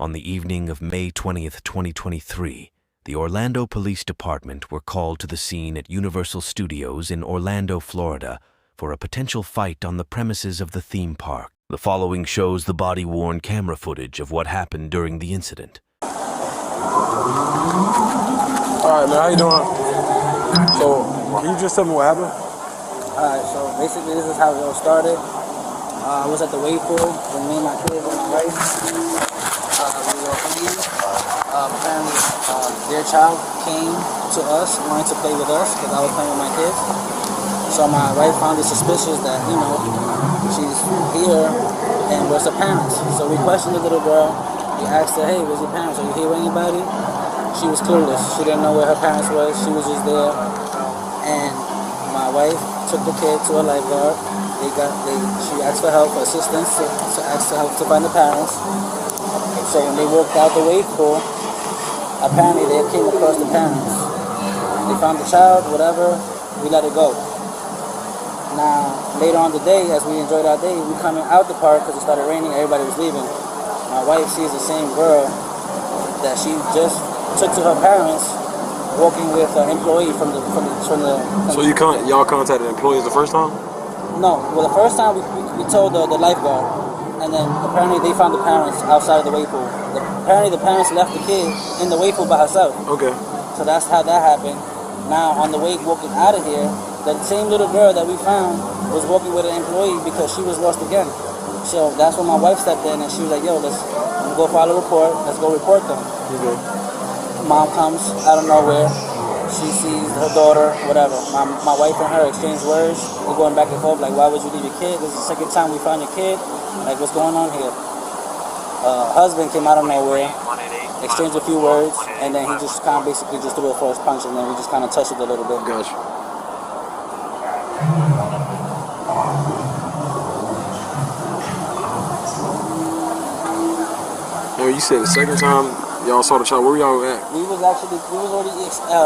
On the evening of May 20th, 2023, the Orlando Police Department were called to the scene at Universal Studios in Orlando, Florida, for a potential fight on the premises of the theme park. The following shows the body-worn camera footage of what happened during the incident. Alright, man, how you doing? So, can you just tell me what happened? Alright, so basically this is how it all started. I was at the wave pool with me and my kids and my wife. We were playing. Apparently, their child came to us, wanted to play with us because I was playing with my kids. So my wife found it suspicious that, she's here and where's the parents? So we questioned the little girl. We asked her, hey, where's your parents? Are you here with anybody? She was clueless. She didn't know where her parents was. She was just there. And my wife took the kid to a lifeguard. She asked for help, for assistance, to ask for help to find the parents. So when they walked out the wave pool, apparently they came across the parents. They found the child, whatever, we let it go. Now, later on the day, as we enjoyed our day, we coming out the park because it started raining, everybody was leaving. My wife sees the same girl that she just took to her parents, walking with an employee from the. So y'all contacted employees the first time? No. Well, the first time we told the lifeguard, and then apparently they found the parents outside of the wave pool. Apparently the parents left the kid in the wave pool by herself. Okay. So that's how that happened. Now on the way walking out of here, the same little girl that we found was walking with an employee because she was lost again. So that's when my wife stepped in and she was like, yo, let's go file a report. Let's go report them. Okay. Mom comes out of nowhere. She sees her daughter, whatever. My wife and her exchange words. We're going back and forth like, why would you leave your kid? This is the second time we found your kid. Like, what's going on here? Husband came out of nowhere, exchanged a few words, and then he just kind of basically just threw a first punch, and then we just kind of touched it a little bit. Gotcha. Now, you said the second time y'all saw the child. Where were y'all at? We was already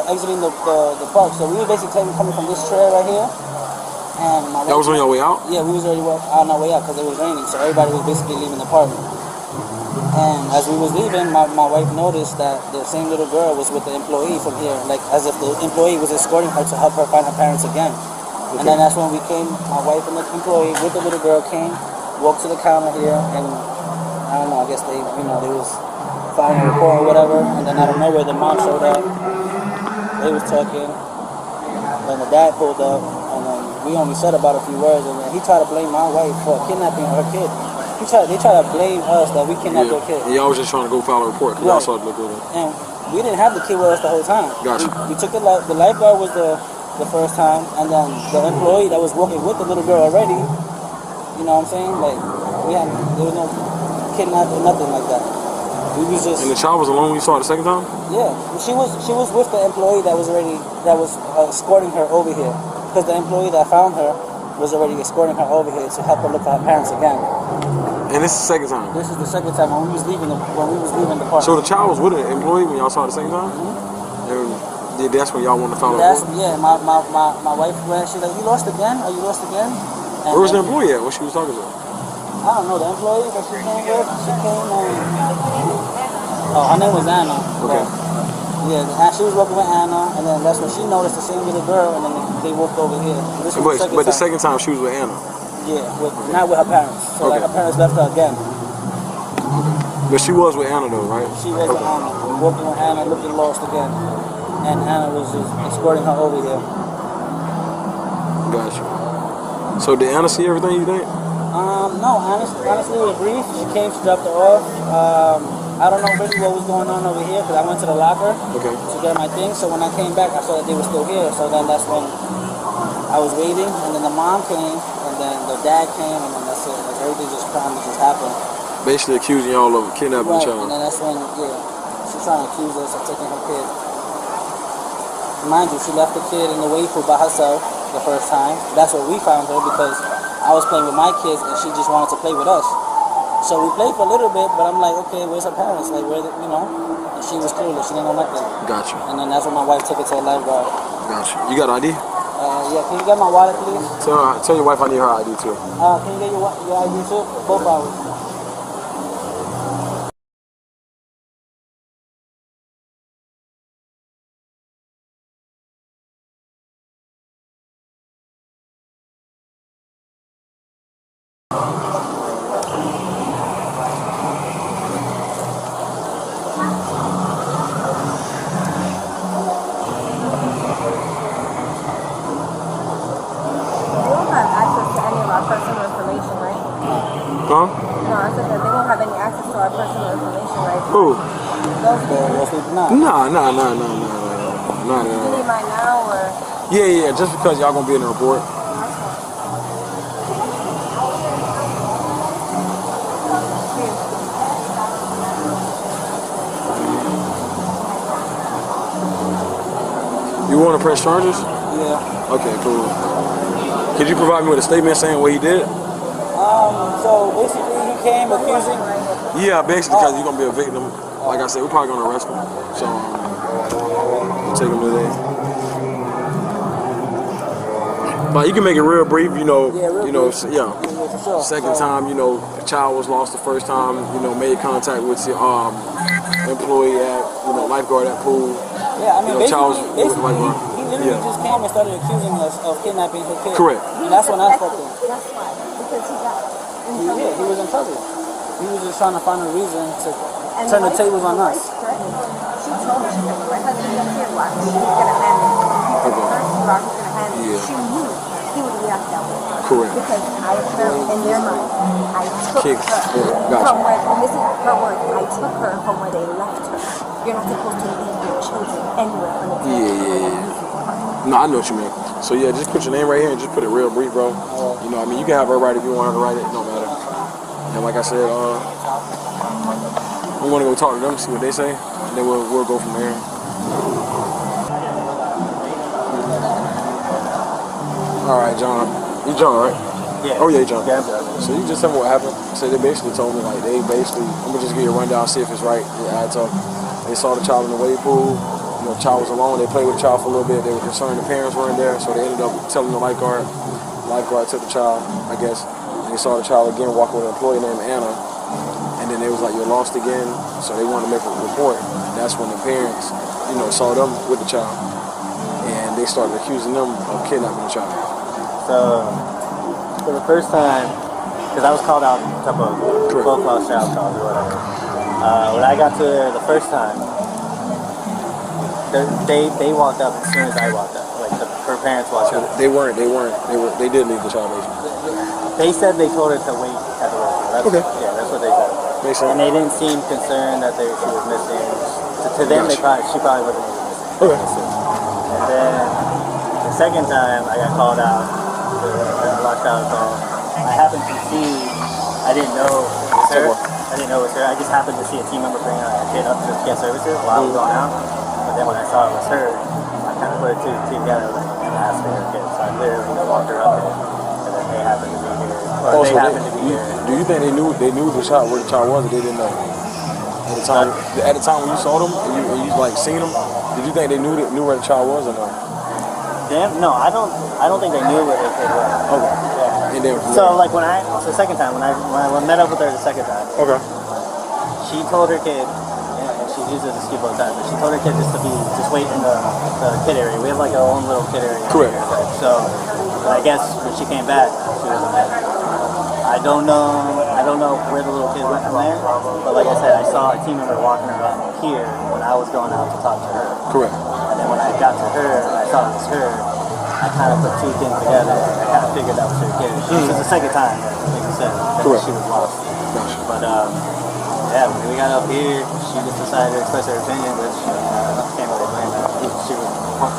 exiting the park, so we were basically coming from this trail right here. And my Y'all was on your way out? Yeah, we was already on our way out because it was raining, so everybody was basically leaving the park. And as we was leaving, my wife noticed that the same little girl was with the employee from here, like as if the employee was escorting her to help her find her parents again. Okay. And then that's when we came, my wife and the employee with the little girl came, walked to the counter here, and I don't know, I guess they was filing a report or whatever, and then out of nowhere the mom showed up. They was talking, then the dad pulled up, and then we only said about a few words, and then he tried to blame my wife for kidnapping her kid. They try to blame us that we kidnapped their kid. And y'all was just trying to go file a report because y'all saw the little girl. And we didn't have the kid with us the whole time. Gotcha. We took the lifeguard was the first time, and then the employee that was working with the little girl already, you know what I'm saying? Like, there was no kidnapping, nothing like that. We was just. And the child was alone when you saw it the second time? Yeah, she was with the employee that was escorting her over here, because the employee that found her was already escorting her over here to help her look for her parents again. And this is the second time? This is the second time when we was leaving the park. So the child was with an employee when y'all saw it the second time? Mm-hmm. And that's when y'all wanted to file a report? Yeah, my wife went, she's like, you lost again? Are you lost again? And where was the employee at when she was talking to her? I don't know, the employee that she came with, her name was Anna. Okay. Yeah, she was working with Anna, and then that's when she noticed the same little girl, and then they walked over here. But the second time she was with Anna? Yeah, not with her parents. So like her parents left her again. But she was with Anna though, right? She was with Anna, working with Anna, looking lost again. And Anna was just escorting her over here. Gotcha. So did Anna see everything you think? No, honestly it was brief. She came, she dropped her off. I don't know really what was going on over here because I went to the locker to get my things. So when I came back, I saw that they were still here. So then that's when I was waiting, and then the mom came, and then the dad came, and then that's it. Like everything just happened. Basically accusing y'all of kidnapping the child. And then that's when, she's trying to accuse us of taking her kid. Mind you, she left the kid in the wave pool by herself the first time. That's where we found her because I was playing with my kids, and she just wanted to play with us. So we played for a little bit, but I'm like, okay, where's her parents? Like, and she was clueless. She didn't know nothing. Gotcha. And then that's when my wife took it to a lifeguard. Gotcha. You got ID? Yeah, can you get my wallet, please? Tell your wife I need her ID too. Can you get your ID too? Both hours. Personal information, right? Huh? No, I said that they won't have any access to our personal information, right? Who? Those people. Nah. Do Nah. you need mine now or? Yeah. Just because y'all gonna be in the report. You want to press charges? Yeah. Okay, cool. Could you provide me with a statement saying what he did? So basically he came accusing. Yeah, basically because you're gonna be a victim. Like I said, we're probably gonna arrest him. So we'll take him today. Like you can make it real brief, Yeah, for sure. Second time, the child was lost the first time, made contact with the employee at, lifeguard at pool. Yeah, I mean, child was with basically lifeguard. he literally just came and started accusing us of kidnapping his kid. Correct. And that's when I fucked him. That's why, because he got in trouble. Yeah, he was in trouble. He was just trying to find a reason to And turn the tables on us. She told me, she said, my husband is here, watch, he's gonna hand it. Okay. First you are, he's gonna hand it. Yeah. She knew he would react that way. Correct. Because I felt in their mind, I took Kicked. her Gotcha. from where, and this is her word, I took her from where they left her. You're not supposed to leave your children anywhere unattended. Yeah. No, I know what you mean. So yeah, just put your name right here and just put it real brief, bro. You can have her write it if you want her to write it. It don't matter. And like I said, we want to go talk to them, see what they say, and then we'll go from there. All right, John. You John, right? Yeah. Oh yeah, John. Yeah. So you just tell me what happened. So they basically told me I'm gonna just give you a rundown, see if it's right. It adds up. They saw the child in the wave pool. The child was alone. They played with the child for a little bit. They were concerned the parents weren't there, so they ended up telling the lifeguard. The lifeguard took the child, I guess. And they saw the child again walking with an employee named Anna. And then they was like, "You're lost again." So they wanted to make a report. And that's when the parents, saw them with the child, and they started accusing them of kidnapping the child. So, for the first time, because I was called out a couple of phone calls, child calls, or whatever. When I got to there the first time, they walked up as soon as I walked up. Like her parents walked up. They did leave the child basically. They said they told her to wait at the restroom. Okay. Yeah, that's what they said. Makes sense. And they didn't seem concerned that she was missing. To them, she probably wasn't even missing. Okay. And then the second time I got called out, I locked out a call. I happened to see, I didn't know it was her. I just happened to see a team member bring a kid up to get services while I was going out. But then when I saw it was her, I kind of put it two together and asked for her kid. So I literally just walked her up there. And then they happened to be here. Or they happened to be here. Do you think they knew where the child was, or they didn't know? At the time when you saw them and you like seen them, did you think they knew where the child was or no? No, I don't think they knew where the kid was. Okay. Yeah. And then So like the second time when I met up with her the second time, okay. she told her kid, and she uses this excuse all the time, but she told her kid just wait in the kid area. We have like our own little kid area. Correct. Here, right? So I guess when she came back, she wasn't there. I don't know where the little kid went from there, but like I said, I saw a team member walking around here when I was going out to talk to her. Correct. And then when I got to her, I saw it was her. I kind of put two things together. I kind of figured that was her kid. This was the second time, like you said, that she was lost. Gotcha. But yeah, when we got up here, she just decided to express her opinion, which can't really blame her. She was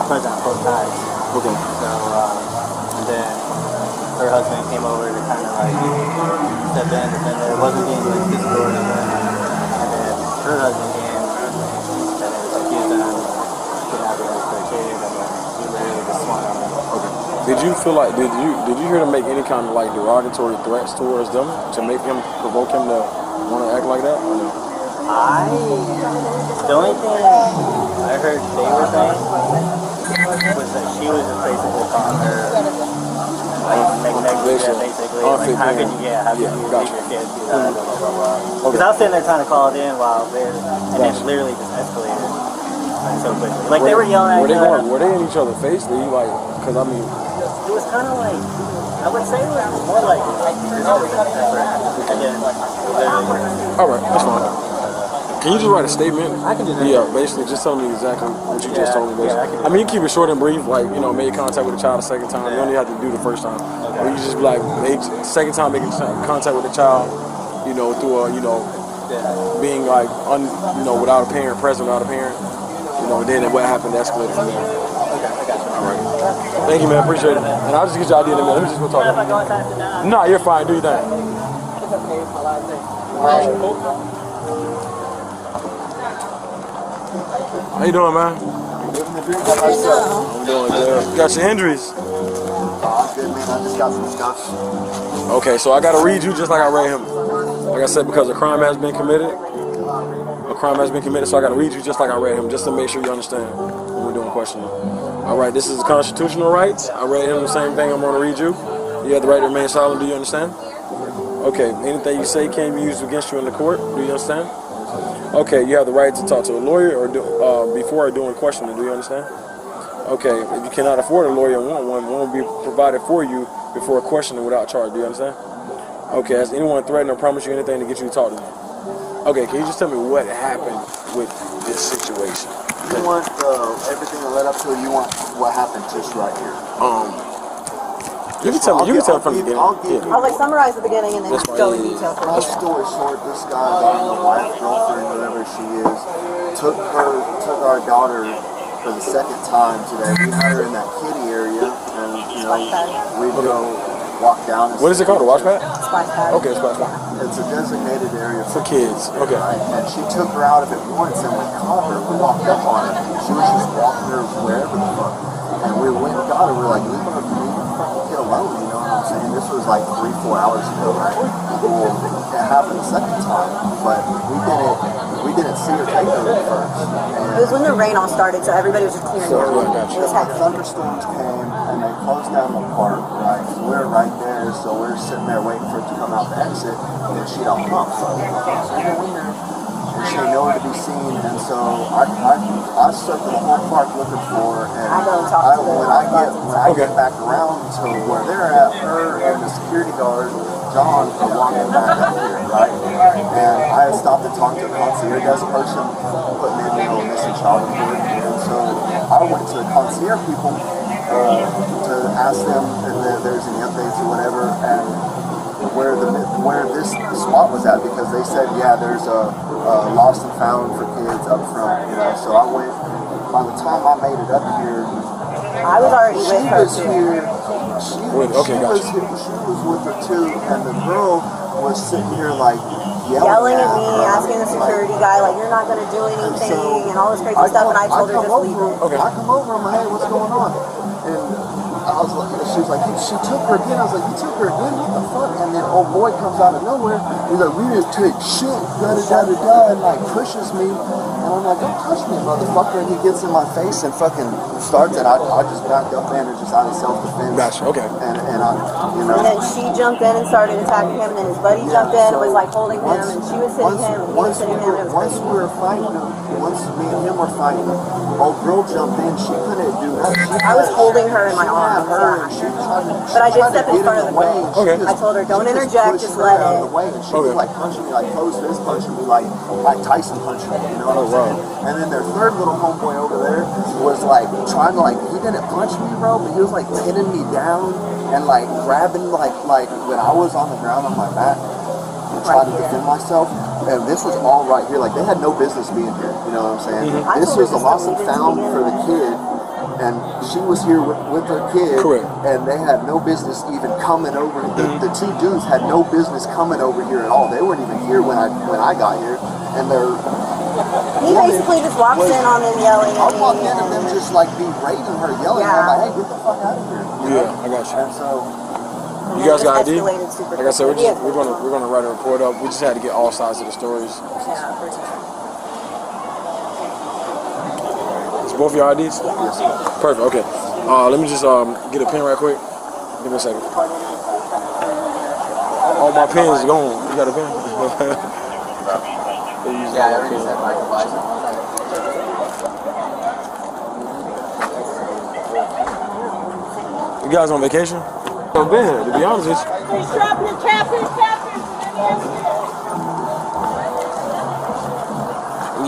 present on both sides. Okay. So and then her husband came over to kind of like step in, defend her. It wasn't being like physical or anything. And then her husband came and it was accused of kidnapping her kid, and then she literally just swung on him. Okay. Did you feel like did you hear them make any kind of like derogatory threats towards them to make him provoke him to want to act like that? Or no? The only thing I heard they were saying was that she was just basically calling her basically. Like, how could you leave your kids do that? Because I was sitting there trying to call it in while they're, and it literally just escalated so quickly. Like they were yelling at each other. Were they in each other's face? Were you like, because I mean, it was kind of like I would say it was more like discretion effort. Again, All right, that's fine. Can you just write a statement? I can do that. Yeah, basically, just tell me exactly what you just told me. Yeah, I Basically. can do I mean, you keep it short and brief, like, you know, made contact with the child a second time. You only have to do the first time. Or you just be like, second time making contact with the child, you know, through you know, being like, you know, without a parent, present without a parent. You know, then what happened escalated from there. Okay, I got you. All right. Thank you, man. Appreciate it. And I'll just get your idea in a minute. Let me just go talk. If I go inside and sit down. Nah, you're fine. Do your thing. It's okay, it's my last day. How you doing, man? Living the dream by myself. I'm doing good. Got your injuries? I'm good, man. I just got some stuff. Okay, so I gotta read you just like I read him. Like I said, because a crime has been committed. A crime has been committed, so I gotta read you just like I read him, just to make sure you understand when we're doing questioning. All right, this is constitutional rights. I read him the same thing. I'm gonna read you. You have the right to remain silent. Do you understand? Okay, anything you say can be used against you in the court. Do you understand? Okay, you have the right to talk to a lawyer or before doing questioning. Do you understand? Okay, if you cannot afford a lawyer and want one will be provided for you before questioning without charge. Do you understand? Okay, has anyone threatened or promised you anything to get you to talk to them? Okay, can you just tell me what happened with this situation? You want everything that led up to it. You want what happened just right here. You can tell me. You can tell from the beginning. I'll give you. I'll like summarize the beginning and then That's fine. go in detail. Long story short, this guy, the wife, girlfriend, whatever she is, took our daughter for the second time today. We had her in that kiddie area, and you know, we'd go walk down. What is it called? A wash pad? Splash pad. Okay, splash pad. It's a designated area For kids. Okay. Right? And she took her out of it once, and we caught her. We walked up on her. She was just walking her wherever the fuck. And we went and got her. We're like, leave her fucking kid alone. You know what I'm saying? This was like 3-4 hours ago, right? Well, it happened the second time, but we didn't see her take her at first. It was when the rain all started, so everybody was just clearing So, their room. gotcha. It was hectic. Thunderstorms came and they closed down the park, right? So we're right there, so we're sitting there waiting for it to come out the exit, and she don't come. So we go in there, and she ain't nowhere to be seen, and so I circle the whole park looking for her, and I go and talk to her. when I get back around to where they're at, her and the security guard, John, are walking back up here, right? And I had stopped to talk to a concierge person putting in, you know, missing child report, and so I went to the concierge people to ask them if there's any updates or whatever, and where this spot was at, because they said, yeah, there's a lost and found for kids up front, you know. So I went. By the time I made it up here, I was already she with her was too. here. Gotcha. She was with her too, and the girl was sitting here like Yelling at me, her, asking the security guy, like, you're not going to do anything, and all this crazy stuff, and I told her just leave it. Okay. I come over, I'm like, hey, what's going on? And I was like, she was like, she took her again. I was like, you took her again? What the fuck? And then old boy comes out of nowhere. He's like, we didn't take shit, da-da-da-da-da, and like pushes me. And I'm like, don't touch me, motherfucker. And he gets in my face and fucking starts, and I just backed up in and just out of self-defense. Gotcha, okay. And I, you know. And then she jumped in and started attacking him, and then his buddy jumped in and was like holding him, and she was sitting him, and he was sitting him, and it was once crazy. we were fighting, once me and him were fighting, old girl jumped in. She couldn't do nothing. I was holding her in my arms. But I did step in front of the girl. Okay. I told her, don't interject, just let it. She was like punching me, like close fist punching me, like Tyson punching me, you know what I'm saying? And then their third little homeboy over there was like trying to, like, he didn't punch me, bro, but he was like pinning me down and like grabbing, like when I was on the ground on my back and trying to defend myself. And this was all right here. Like, they had no business being here, you know what I'm saying? Mm-hmm. This was a lost and found for the kid. And she was here with her kid. Correct. And they had no business even coming over. The two dudes had no business coming over here at all. They weren't even here when I got here. And they're... He basically just walks in on them yelling at I me. walked in and them just like berating her, yelling at her, like, hey, get the fuck out of here. You know? Yeah, I got you. And so... You guys got ID? Escalated super Like I said, quickly. we're gonna write a report up. We just had to get all sides of the stories. Yeah, for sure. It's both your IDs? Yes, sir. Perfect. Okay. Let me just get a pen right quick. Give me a second. All my pens gone. You got a pen? Yeah, I already said Michael Bison. You guys on vacation? I've been here, to be honest with you. He's trapping his captain.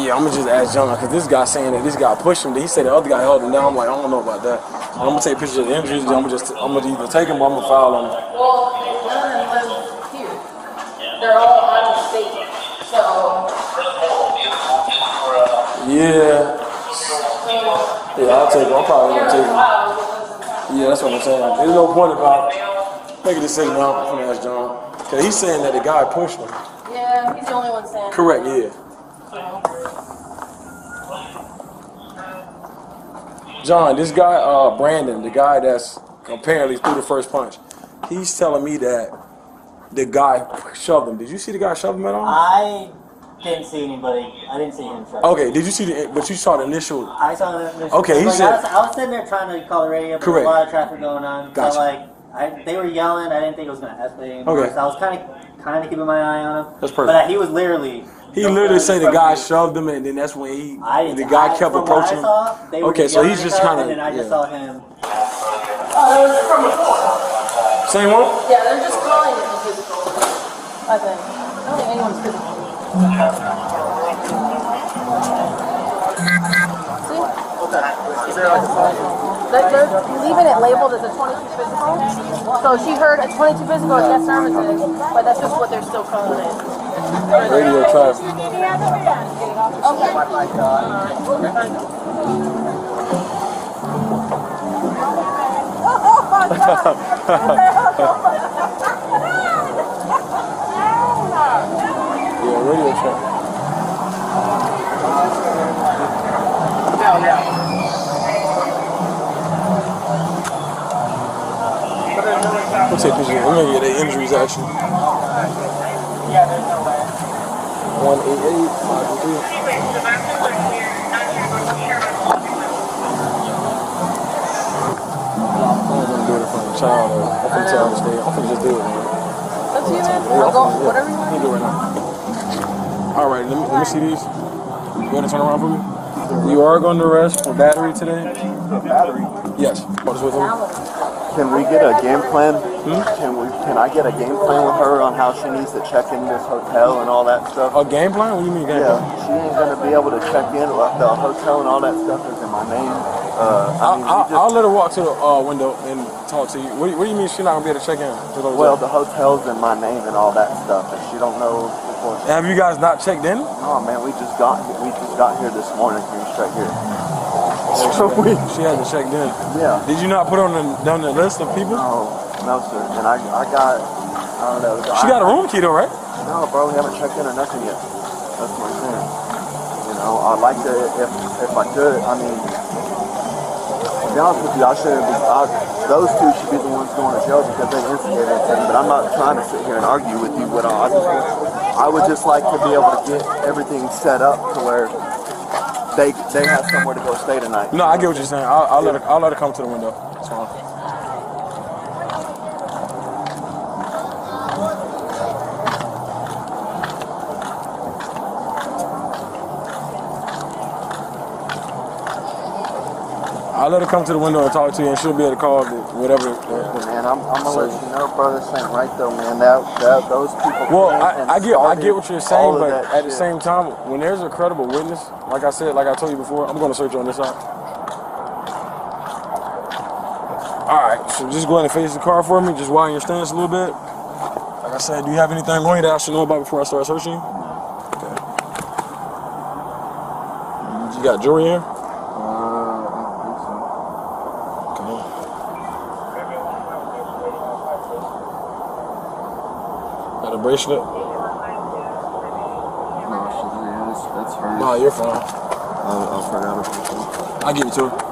Yeah, I'm gonna just ask John because this guy saying that this guy pushed him. He said the other guy held him down. I'm like, I don't know about that. I'm gonna take pictures of the injuries. I'm gonna either take him or I'm gonna file on him. Well, none of them live here. They're all out of state. So. Yeah, I'll take him. I'm probably gonna take him. Yeah, that's what I'm saying. There's no point about making a decision now. I'm gonna ask John because he's saying that the guy pushed him. Yeah, he's the only one saying. Correct. Yeah. John, this guy, Brandon, the guy that's apparently threw the first punch, he's telling me that the guy shoved him. Did you see the guy shove him at all? I didn't see anybody. I didn't see him shove. Okay, did you see but you saw the initial? I saw the initial. Okay, he said. I was sitting there trying to call the radio, but Correct. a lot of traffic going on. Gotcha. So they were yelling. I didn't think it was going to escalate anymore. Okay. So I was kind of keeping my eye on him. That's perfect. But he was literally. He literally said the guy shoved him, and then that's when the guy kept approaching him. Okay, so he's just kind of. And I just saw him. Oh, it was from before. Same one? Yeah, they're just calling it physical. I think. I don't think anyone's physical. They're leaving it labeled as a 22 physical. So she heard a 22 physical and yes services, but that's just what they're still calling it. Radio traffic. Yeah, radio traffic. We'll take pictures. We're gonna get their injuries actually. 188-523. Child, I'm finna tell him to stay. I'm finna just do it, man. That's you, man. Whatever you want. You do it right now. All right, let me see these. You want to turn around for me? You are going to arrest for battery today? Battery. Yes. Can we get a game plan? Can I get a game plan with her on how she needs to check in this hotel and all that stuff? A game plan? What do you mean game plan? She ain't gonna be able to check in. The hotel and all that stuff is in my name. I'll let her walk to the window and talk to you. What do you mean she's not gonna be able to check in? Well, the hotel's in my name and all that stuff, and she don't know. Have you guys not checked in? Oh man, we just got here this morning. Here, straight here. She hasn't checked in. Yeah. Did you not put her down the list of people? No, sir. And I don't know. She got a room key though, right? No, bro, we haven't checked in or nothing yet. That's what I'm saying. You know, I'd like to, if I could. I mean, to be honest with you, those two should be the ones going to jail because they instigated everything. But I'm not trying to sit here and argue with you. But I would just like to be able to get everything set up to where they have somewhere to go stay tonight. No, I get what you're saying. I'll let her come to the window. That's fine. I'll let her come to the window and talk to you, and she'll be able to call whatever. Man, I'm gonna let you know, brother. This ain't right though, man. Those people. Well, I get what you're saying, but at the same time, when there's a credible witness, like I told you before, I'm gonna search you on this side. All right, so just go ahead and face the car for me, just widen your stance a little bit. Like I said, do you have anything on you that I should know about before I start searching you? Okay. You got jewelry here? Got a bracelet? No, that's hers. No, you're fine. I forgot about that. I'll give it to her.